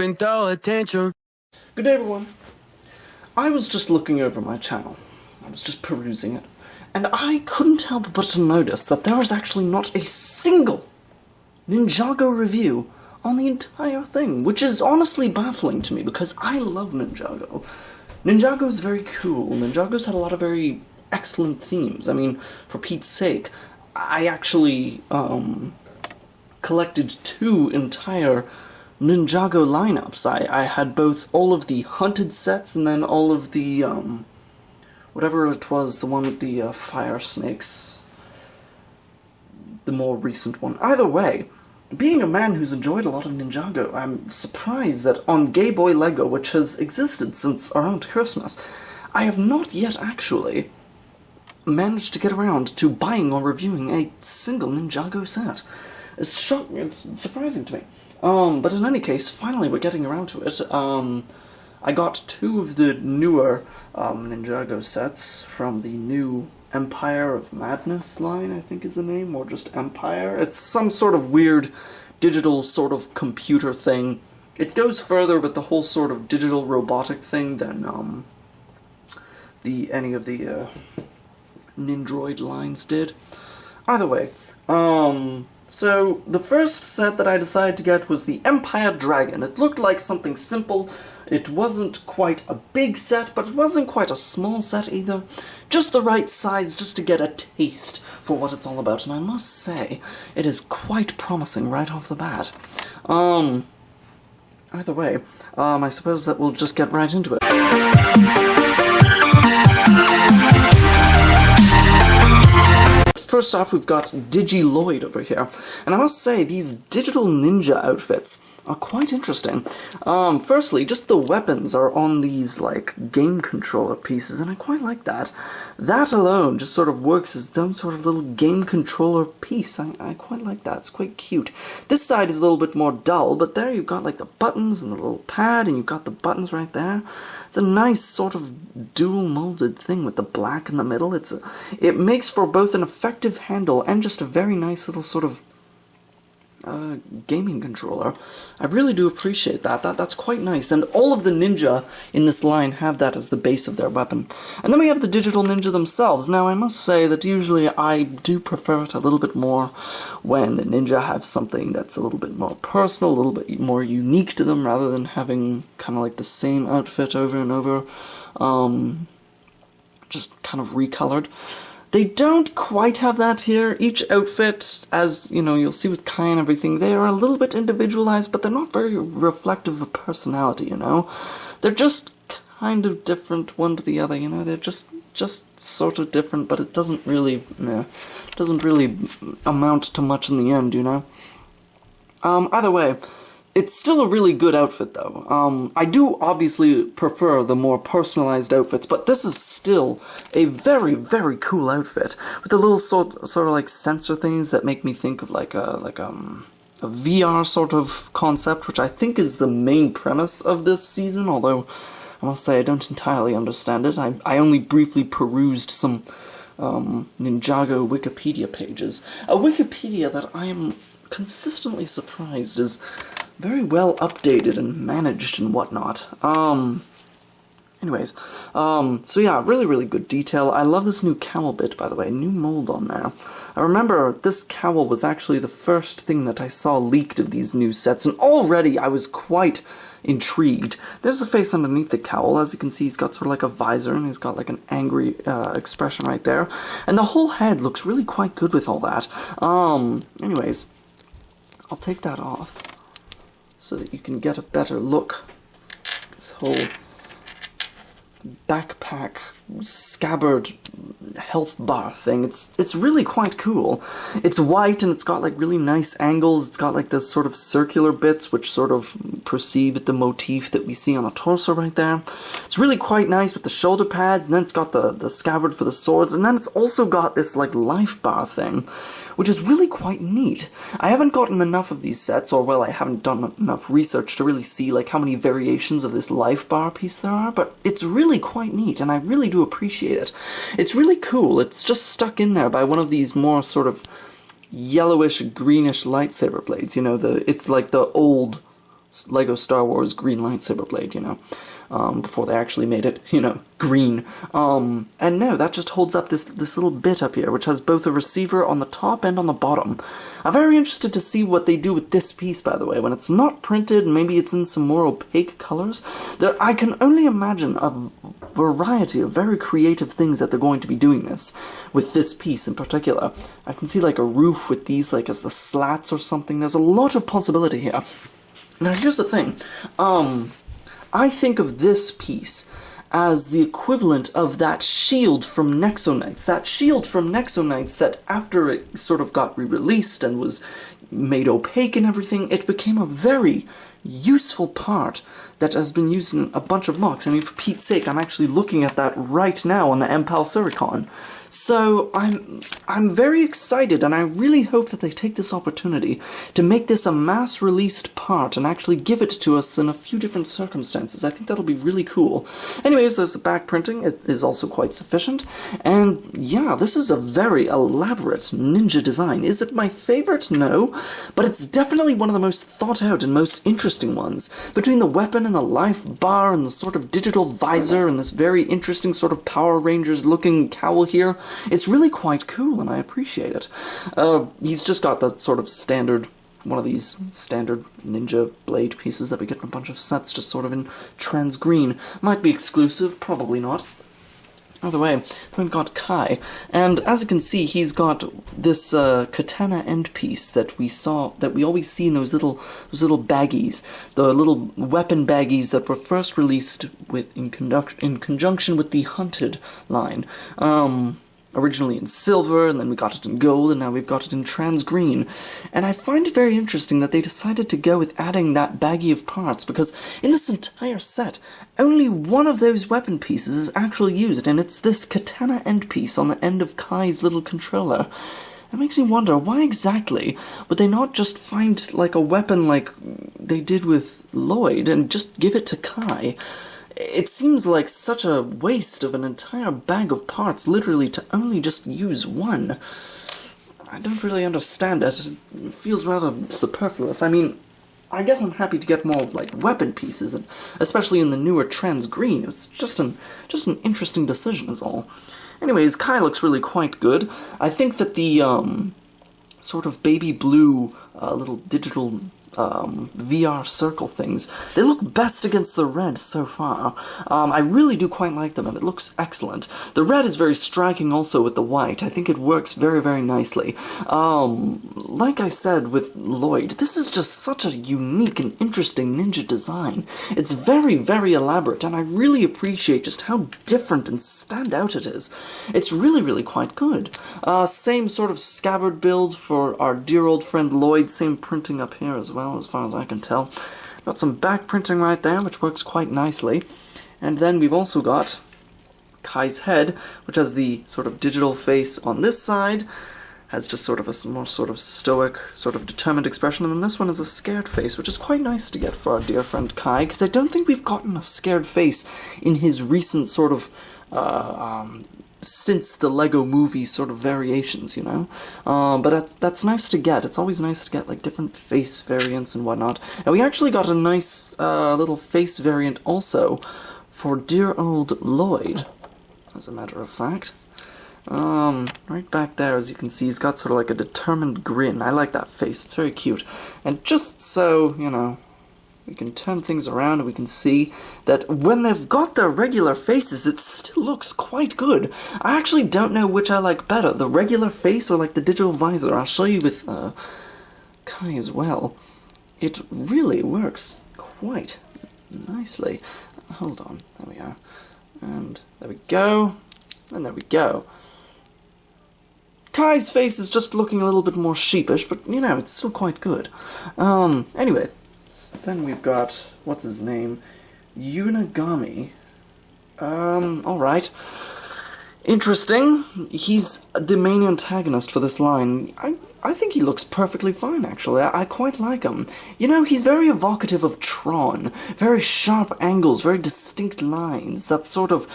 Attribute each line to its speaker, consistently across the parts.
Speaker 1: and throw a tantrum.
Speaker 2: Good day, everyone. I was just looking over my channel. I was just perusing it, and I couldn't help but to notice that there was actually not a single Ninjago review on the entire thing, which is honestly baffling to me because I love Ninjago. Ninjago's very cool. Ninjago's had a lot of very excellent themes. I mean, for Pete's sake, I actually collected 2 entire Ninjago lineups. I had both all of the hunted sets and then all of the whatever it was, the one with the fire snakes, the more recent one. Either way, being a man who's enjoyed a lot of Ninjago, I'm surprised that on Game Boy Lego, which has existed since around Christmas, I have not yet actually managed to get around to buying or reviewing a single Ninjago set. It's shocking, it's surprising to me. But in any case, finally we're getting around to it. I got 2 of the newer Ninjago sets from the new Empire of Madness line, I think is the name, or just Empire. It's some sort of weird digital sort of computer thing. It goes further with the whole sort of digital robotic thing than any of the Nindroid lines did. Either way, so the first set that I decided to get was the Empire Dragon. It looked like something simple. It wasn't quite a big set, but it wasn't quite a small set either. Just the right size just to get a taste for what it's all about, and I must say, it is quite promising right off the bat. Either way, I suppose that we'll just get right into it. First off, we've got Digiloid over here, and I must say, these digital ninja outfits are quite interesting. Firstly, just the weapons are on these, like, game controller pieces, and I quite like that. That alone just sort of works as its own sort of little game controller piece. I quite like that. It's quite cute. This side is a little bit more dull, but there you've got, like, the buttons and the little pad, and you've got the buttons right there. It's a nice sort of dual-molded thing with the black in the middle. It makes for both an effective handle and just a very nice little sort of gaming controller. I really do appreciate that. That's quite nice, and all of the ninja in this line have that as the base of their weapon. And then we have the digital ninja themselves. Now, I must say that usually I do prefer it a little bit more when the ninja have something that's a little bit more personal, a little bit more unique to them, rather than having kind of like the same outfit over and over, just kind of recolored. They don't quite have that here. Each outfit, as, you know, you'll see with Kai and everything, they are a little bit individualized, but they're not very reflective of personality, you know? They're just kind of different one to the other, you know? They're just sort of different, but it doesn't really amount to much in the end, you know? Either way, it's still a really good outfit, though. I do obviously prefer the more personalized outfits, but this is still a very, very cool outfit with the little sort of like sensor things that make me think of like a VR sort of concept, which I think is the main premise of this season. Although I must say I don't entirely understand it. I only briefly perused some Ninjago Wikipedia pages. A Wikipedia that I am consistently surprised is very well updated and managed and whatnot. Anyways, so yeah, really, really good detail. I love this new cowl bit, by the way, new mold on there. I remember this cowl was actually the first thing that I saw leaked of these new sets, and already I was quite intrigued. There's the face underneath the cowl. As you can see, he's got sort of like a visor, and he's got like an angry expression right there. And the whole head looks really quite good with all that. Anyways, I'll take that off so that you can get a better look. This whole backpack scabbard health bar thing, it's really quite cool. It's white and it's got like really nice angles. It's got like this sort of circular bits which sort of perceive the motif that we see on the torso right there. It's really quite nice with the shoulder pads, and then it's got the scabbard for the swords, and then it's also got this like life bar thing, which is really quite neat. I haven't gotten enough of these sets, or well, I haven't done enough research to really see like how many variations of this life bar piece there are, but it's really quite neat, and I really do appreciate it. It's really cool. It's just stuck in there by one of these more sort of yellowish, greenish lightsaber blades, you know, it's like the old Lego Star Wars green lightsaber blade, you know, before they actually made it, you know, green. And no, that just holds up this little bit up here, which has both a receiver on the top and on the bottom. I'm very interested to see what they do with this piece, by the way, when it's not printed, maybe it's in some more opaque colors. I can only imagine a variety of very creative things that they're going to be doing this, with this piece in particular. I can see like a roof with these like as the slats or something. There's a lot of possibility here. Now here's the thing, I think of this piece as the equivalent of that shield from Nexonites. That shield from Nexonites that after it sort of got re-released and was made opaque and everything, it became a very useful part that has been used in a bunch of mocks. I mean, for Pete's sake, I'm actually looking at that right now on the MPAL Suricon. So I'm very excited, and I really hope that they take this opportunity to make this a mass-released part and actually give it to us in a few different circumstances. I think that'll be really cool. Anyways, there's the back printing. It is also quite sufficient. And yeah, this is a very elaborate ninja design. Is it my favorite? No. But it's definitely one of the most thought out and most interesting ones. Between the weapon and the life bar and the sort of digital visor and this very interesting sort of Power Rangers looking cowl here, it's really quite cool, and I appreciate it. He's just got the sort of standard, one of these standard ninja blade pieces that we get in a bunch of sets, just sort of in trans green. Might be exclusive, probably not. Either way, then we've got Kai, and as you can see, he's got this katana end piece that we always see in those little baggies, the little weapon baggies that were first released in conjunction with the Hunted line. Originally in silver, and then we got it in gold, and now we've got it in trans green. And I find it very interesting that they decided to go with adding that baggie of parts, because in this entire set, only one of those weapon pieces is actually used, and it's this katana end piece on the end of Kai's little controller. It makes me wonder, why exactly would they not just find like a weapon like they did with Lloyd and just give it to Kai? It seems like such a waste of an entire bag of parts, literally, to only just use one. I don't really understand it. It feels rather superfluous. I mean, I guess I'm happy to get more, like, weapon pieces, and especially in the newer trans green. It's just an interesting decision is all. Anyways, Kai looks really quite good. I think that the, sort of baby blue, little digital VR circle things, they look best against the red so far. I really do quite like them, and it looks excellent. The red is very striking also with the white. I think it works very, very nicely. Like I said with Lloyd, this is just such a unique and interesting ninja design. It's very, very elaborate, and I really appreciate just how different and stand out it is. It's really, really quite good. Same sort of scabbard build for our dear old friend Lloyd, same printing up here as well, as far as I can tell. Got some back printing right there, which works quite nicely. And then we've also got Kai's head, which has the sort of digital face on this side, has just sort of a more sort of stoic, sort of determined expression, and then this one is a scared face, which is quite nice to get for our dear friend Kai, because I don't think we've gotten a scared face in his recent sort of, since the Lego movie sort of variations, you know? But that's nice to get. It's always nice to get, like, different face variants and whatnot. And we actually got a nice, little face variant also for dear old Lloyd, as a matter of fact. Right back there, as you can see, he's got sort of like a determined grin. I like that face. It's very cute. And just so, you know, we can turn things around and we can see that when they've got their regular faces, it still looks quite good. I actually don't know which I like better, the regular face or like the digital visor. I'll show you with Kai as well. It really works quite nicely. Hold on, there we are. And there we go. And there we go. Kai's face is just looking a little bit more sheepish, but, you know, it's still quite good. Anyway. Then we've got, what's his name? Unagami. Alright. interesting. He's the main antagonist for this line. I think he looks perfectly fine, actually. I quite like him. You know, he's very evocative of Tron. Very sharp angles, very distinct lines. That sort of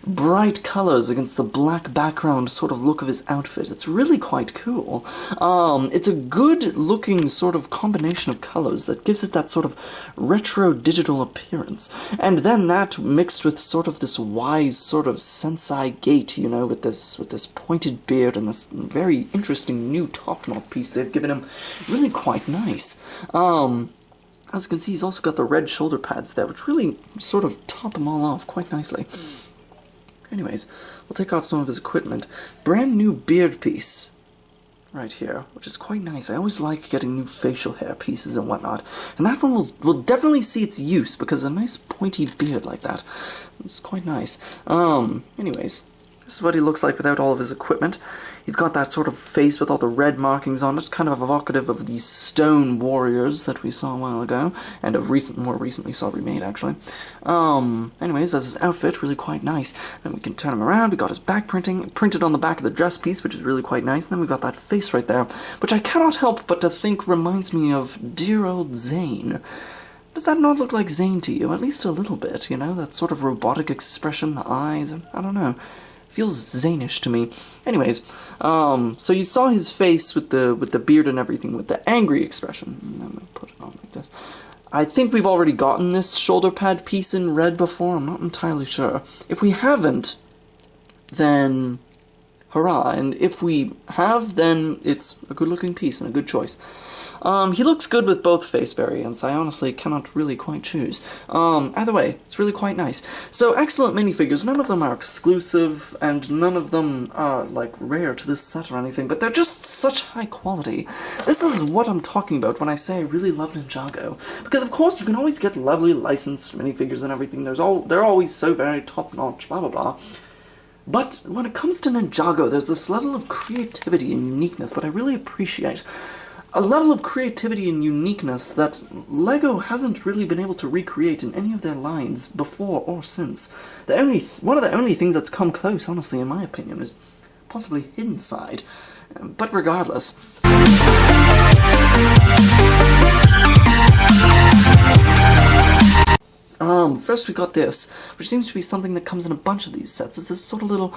Speaker 2: bright colors against the black background sort of look of his outfit. It's really quite cool. It's a good-looking sort of combination of colors that gives it that sort of retro digital appearance. And then that mixed with sort of this wise sort of sensei gait, you know, with this pointed beard and this very interesting new top knot piece they've given him, really quite nice. As you can see, he's also got the red shoulder pads there, which really sort of top them all off quite nicely. Anyways, we'll take off some of his equipment. Brand new beard piece right here, which is quite nice. I always like getting new facial hair pieces and whatnot, and that one will definitely see its use, because a nice pointy beard like that is quite nice. Anyways, this is what he looks like without all of his equipment. He's got that sort of face with all the red markings on it, kind of evocative of the stone warriors that we saw a while ago, and more recently saw remade, actually. Anyways, that's his outfit, really quite nice. Then we can turn him around. We got his back printed on the back of the dress piece, which is really quite nice. And then we got that face right there, which I cannot help but to think reminds me of dear old Zane. Does that not look like Zane to you? At least a little bit, you know? That sort of robotic expression, the eyes, I don't know. Feels Zane-ish to me. Anyways, so you saw his face with the beard and everything, with the angry expression. I'm gonna put it on like this. I think we've already gotten this shoulder pad piece in red before. I'm not entirely sure. If we haven't, then hurrah. And if we have, then it's a good-looking piece and a good choice. He looks good with both face variants. I honestly cannot really quite choose. Either way, it's really quite nice. So, excellent minifigures. None of them are exclusive, and none of them are, like, rare to this set or anything, but they're just such high quality. This is what I'm talking about when I say I really love Ninjago. Because, of course, you can always get lovely licensed minifigures and everything. They're always so very top-notch, blah, blah, blah. But when it comes to Ninjago, there's this level of creativity and uniqueness that I really appreciate. A level of creativity and uniqueness that LEGO hasn't really been able to recreate in any of their lines before or since. One of the only things that's come close, honestly, in my opinion, is possibly Hidden Side. But regardless... First we got this, which seems to be something that comes in a bunch of these sets. It's this sort of little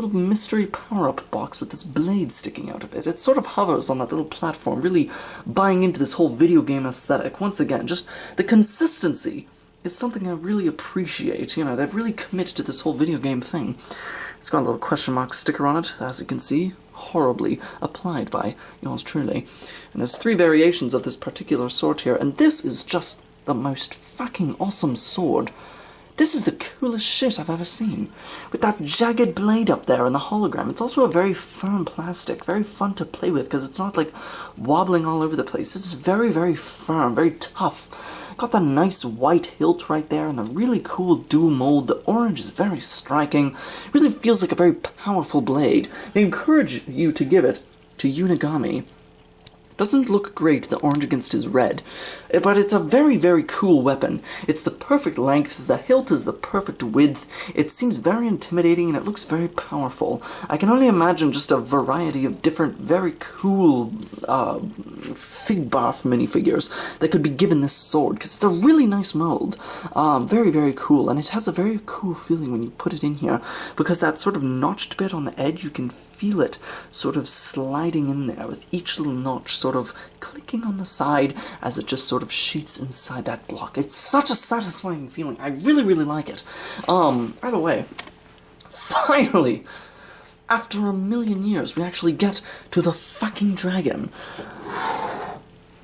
Speaker 2: mystery power-up box with this blade sticking out of it. It sort of hovers on that little platform, really buying into this whole video game aesthetic. Once again, just the consistency is something I really appreciate. You know, they've really committed to this whole video game thing. It's got a little question mark sticker on it, as you can see. Horribly applied by yours truly. And there's 3 variations of this particular sword here, and this is just the most fucking awesome sword. This is the coolest shit I've ever seen. With that jagged blade up there and the hologram. It's also a very firm plastic, very fun to play with because it's not like wobbling all over the place. This is very, very firm, very tough. Got that nice white hilt right there and a really cool dual mold. The orange is very striking. Really feels like a very powerful blade. They encourage you to give it to Unigami. Doesn't look great, the orange against his red, but it's a very, very cool weapon. It's the perfect length, the hilt is the perfect width, it seems very intimidating, and it looks very powerful. I can only imagine just a variety of different, very cool Fig Barf minifigures that could be given this sword, because it's a really nice mold. Very, very cool, and it has a very cool feeling when you put it in here, because that sort of notched bit on the edge, you can feel it sort of sliding in there with each little notch sort of clicking on the side as it just sort of sheets inside that block. It's such a satisfying feeling. I really, really like it. Either way, finally, after a million years, we actually get to the fucking dragon.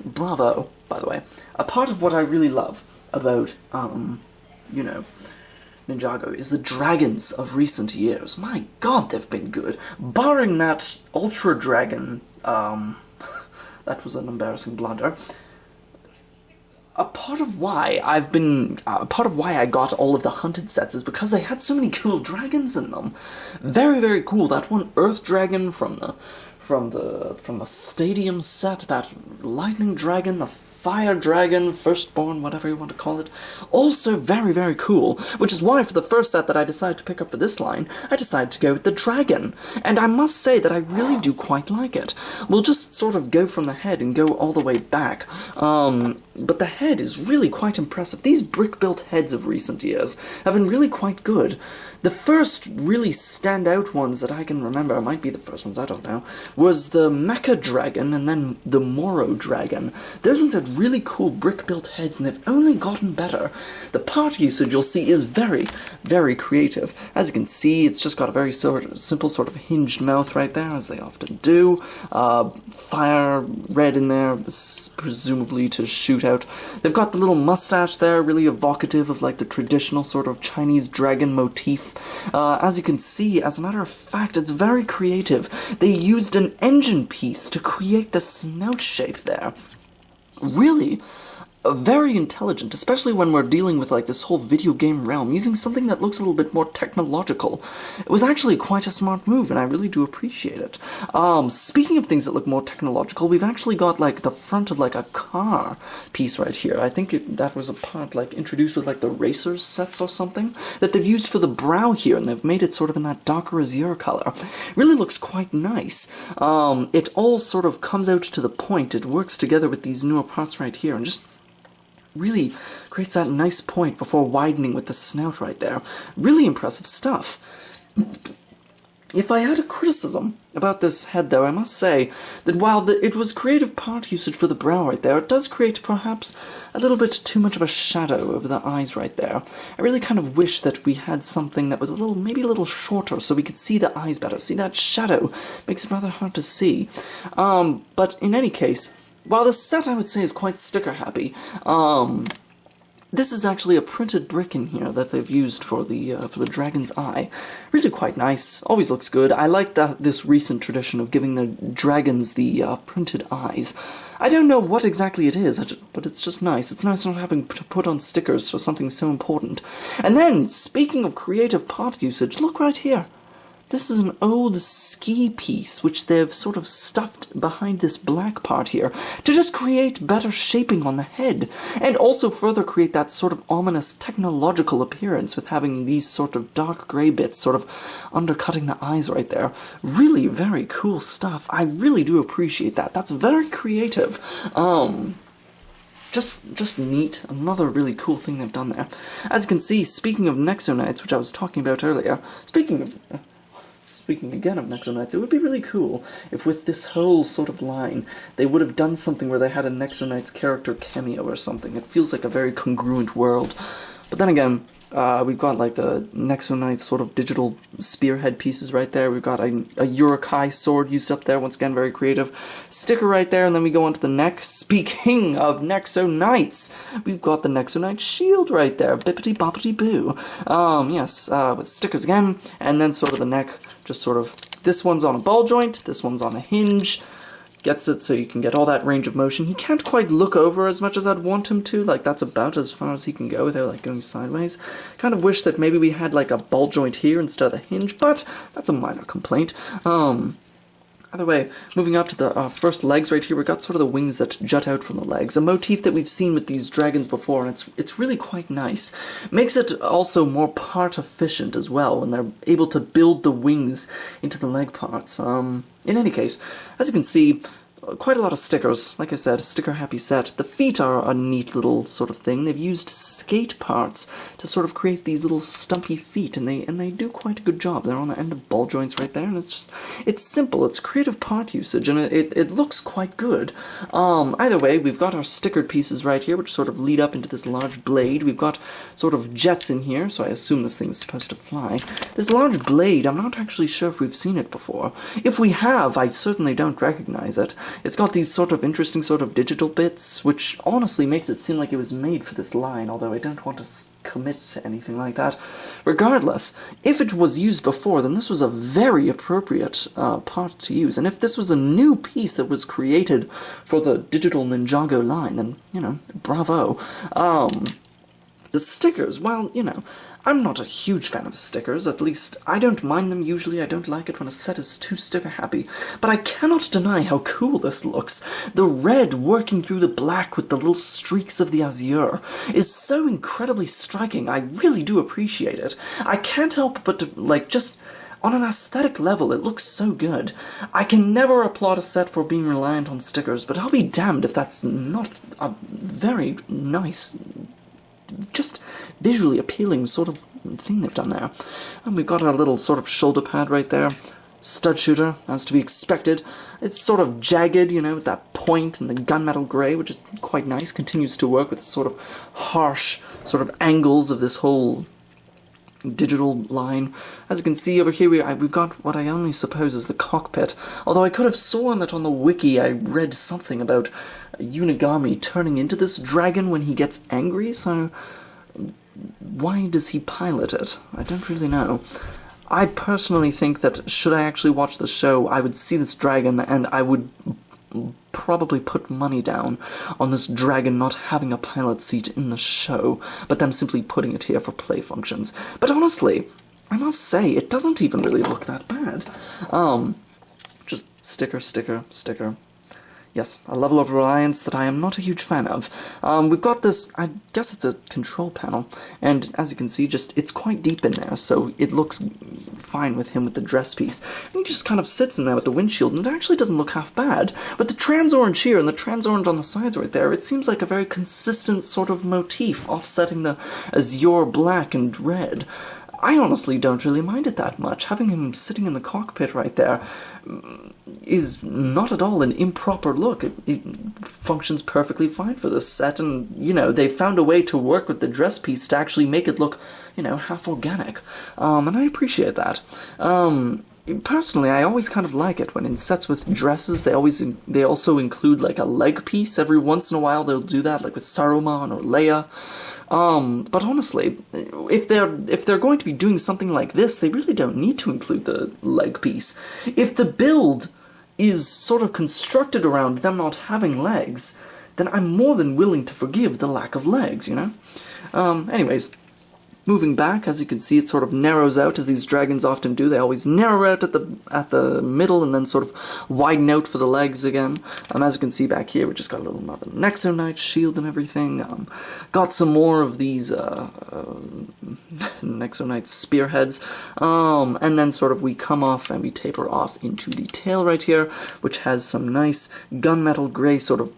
Speaker 2: Bravo, by the way. A part of what I really love about, you know, Ninjago is the dragons of recent years. My god, they've been good. Barring that Ultra Dragon, that was an embarrassing blunder. A part of why I got all of the Hunted sets is because they had so many cool dragons in them. Very, very cool. That one Earth Dragon from the Stadium set, that Lightning Dragon, the fire dragon, firstborn, whatever you want to call it. Also very, very cool, which is why for the first set that I decided to pick up for this line, I decided to go with the dragon. And I must say that I really do quite like it. We'll just sort of go from the head and go all the way back. But the head is really quite impressive. These brick-built heads of recent years have been really quite good. The first really standout ones that I can remember, might be the first ones, I don't know, was the Mecha Dragon and then the Moro Dragon. Those ones had really cool brick-built heads, and they've only gotten better. The part usage you'll see is very, very creative. As you can see, it's just got a very simple sort of hinged mouth right there, as they often do. Fire red in there, presumably to shoot out. They've got the little mustache there, really evocative of like the traditional sort of Chinese dragon motif. As you can see, as a matter of fact, it's very creative. They used an engine piece to create the snout shape there. Really very intelligent, especially when we're dealing with like this whole video game realm, using something that looks a little bit more technological. It was actually quite a smart move, and I really do appreciate it. Speaking of things that look more technological, we've actually got like the front of like a car piece right here. I think that was a part like introduced with like the racers sets or something that they've used for the brow here, and they've made it sort of in that darker azure color. It really looks quite nice. It all sort of comes out to the point. It works together with these newer parts right here, and just really creates that nice point before widening with the snout right there. Really impressive stuff. If I had a criticism about this head, though, I must say that while it was creative part usage for the brow right there, it does create perhaps a little bit too much of a shadow over the eyes right there. I really kind of wish that we had something that was maybe a little shorter so we could see the eyes better. See, that shadow makes it rather hard to see. But in any case, while the set, I would say, is quite sticker-happy, this is actually a printed brick in here that they've used for the dragon's eye. Really quite nice. Always looks good. I like this recent tradition of giving the dragons the printed eyes. I don't know what exactly it is, but it's just nice. It's nice not having to put on stickers for something so important. And then, speaking of creative part usage, look right here. This is an old ski piece, which they've sort of stuffed behind this black part here, to just create better shaping on the head, and also further create that sort of ominous technological appearance with having these sort of dark grey bits sort of undercutting the eyes right there. Really very cool stuff. I really do appreciate that. That's very creative. Just neat. Another really cool thing they've done there. As you can see, speaking of Nexonites, which I was talking about earlier, Speaking again of Nexonites, it would be really cool if with this whole sort of line, they would have done something where they had a Nexonites character cameo or something. It feels like a very congruent world. But then again, we've got like the Nexonites sort of digital spearhead pieces right there. We've got a Urukai sword used up there, once again very creative. Sticker right there, and then we go on to the neck. Speaking of Nexonites, we've got the Nexonite shield right there. Bippity boppity boo. Yes, with stickers again, and then sort of the neck, just sort of, this one's on a ball joint, this one's on a hinge. Gets it so you can get all that range of motion. He can't quite look over as much as I'd want him to, like that's about as far as he can go without like going sideways. Kind of wish that maybe we had like a ball joint here instead of the hinge, but that's a minor complaint. Either way, moving up to the first legs right here, we've got sort of the wings that jut out from the legs, a motif that we've seen with these dragons before, and it's really quite nice. Makes it also more part efficient as well when they're able to build the wings into the leg parts. In any case, as you can see, quite a lot of stickers. Like I said, sticker-happy set. The feet are a neat little sort of thing. They've used skate parts to sort of create these little stumpy feet, and they do quite a good job. They're on the end of ball joints right there, and it's simple. It's creative part usage, and it looks quite good. Either way, we've got our stickered pieces right here, which sort of lead up into this large blade. We've got sort of jets in here, so I assume this thing is supposed to fly. This large blade, I'm not actually sure if we've seen it before. If we have, I certainly don't recognize it. It's got these sort of interesting sort of digital bits, which honestly makes it seem like it was made for this line, although I don't want to commit to anything like that. Regardless, if it was used before, then this was a very appropriate part to use, and if this was a new piece that was created for the digital Ninjago line, then, you know, bravo. The stickers, well, you know, I'm not a huge fan of stickers, at least I don't mind them usually. I don't like it when a set is too sticker happy, but I cannot deny how cool this looks. The red working through the black with the little streaks of the azure is so incredibly striking. I really do appreciate it. I can't help but to, like, just on an aesthetic level, it looks so good. I can never applaud a set for being reliant on stickers, but I'll be damned if that's not a very nice, just visually appealing sort of thing they've done there. And we've got our little sort of shoulder pad right there. Stud shooter, as to be expected. It's sort of jagged, you know, with that point and the gunmetal grey, which is quite nice. Continues to work with sort of harsh sort of angles of this whole digital line. As you can see over here, we've got what I only suppose is the cockpit. Although I could have sworn that on the wiki I read something about Unigami turning into this dragon when he gets angry, so why does he pilot it? I don't really know. I personally think that should I actually watch the show, I would see this dragon and I would probably put money down on this dragon not having a pilot seat in the show, but them simply putting it here for play functions. But honestly, I must say, it doesn't even really look that bad. Just sticker, sticker, sticker. Yes, a level of reliance that I am not a huge fan of. We've got this, I guess it's a control panel, and as you can see, it's quite deep in there, so it looks fine with him with the dress piece. And he just kind of sits in there with the windshield, and it actually doesn't look half bad. But the trans orange here and the trans orange on the sides right there, it seems like a very consistent sort of motif, offsetting the azure black and red. I honestly don't really mind it that much. Having him sitting in the cockpit right there is not at all an improper look. It functions perfectly fine for this set, and, you know, they found a way to work with the dress piece to actually make it look, you know, half organic. And I appreciate that. Personally, I always kind of like it when in sets with dresses, they also include, like, a leg piece. Every once in a while they'll do that, like with Saruman or Leia. But honestly, if they're going to be doing something like this, they really don't need to include the leg piece. If the build is sort of constructed around them not having legs, then I'm more than willing to forgive the lack of legs, you know? Anyways, moving back, as you can see, it sort of narrows out, as these dragons often do. They always narrow out at the middle and then sort of widen out for the legs again. As you can see back here, we just got a little another Nexonite shield and everything. Got some more of these Nexonite spearheads. And then sort of we come off and we taper off into the tail right here, which has some nice gunmetal gray sort of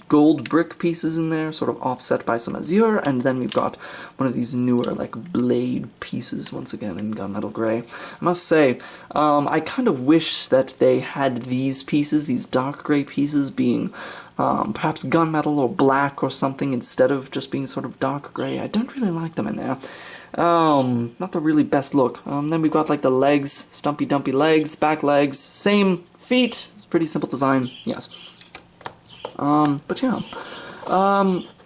Speaker 2: gold brick pieces in there, sort of offset by some azure. And then we've got one of these newer, like, blade pieces, once again, in gunmetal gray. I must say, I kind of wish that they had these pieces, these dark gray pieces, being perhaps gunmetal or black or something, instead of just being sort of dark gray. I don't really like them in there. Not the really best look. Then we've got, like, the legs, stumpy dumpy legs, back legs, same feet, pretty simple design, yes. But yeah.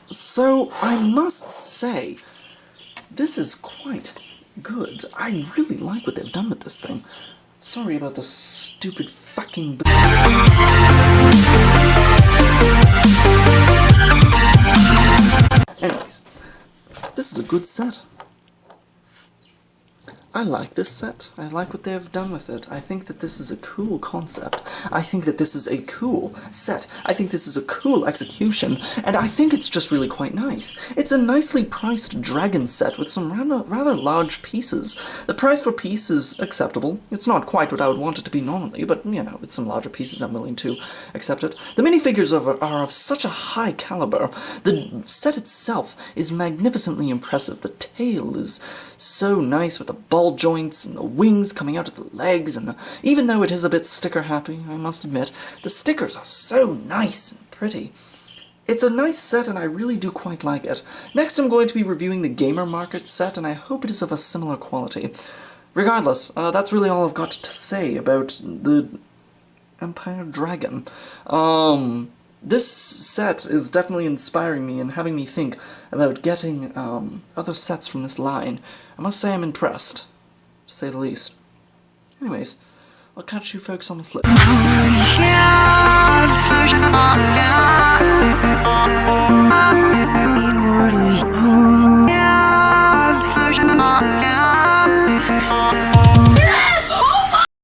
Speaker 2: So, I must say, this is quite good. I really like what they've done with this thing. Sorry about the stupid fucking... Anyways, this is a good set. I like this set. I like what they have done with it. I think that this is a cool concept. I think that this is a cool set. I think this is a cool execution, and I think it's just really quite nice. It's a nicely priced dragon set with some rather large pieces. The price for piece is acceptable. It's not quite what I would want it to be normally, but, you know, with some larger pieces I'm willing to accept it. The minifigures are of such a high caliber. The set itself is magnificently impressive. The tail is so nice with the ball joints and the wings coming out of the legs, and even though it is a bit sticker happy, I must admit, the stickers are so nice and pretty. It's a nice set and I really do quite like it. Next I'm going to be reviewing the Gamer Market set, and I hope it is of a similar quality. Regardless, that's really all I've got to say about the Empire Dragon. This set is definitely inspiring me and having me think about getting other sets from this line. I must say I'm impressed, to say the least. Anyways, I'll catch you folks on the flip.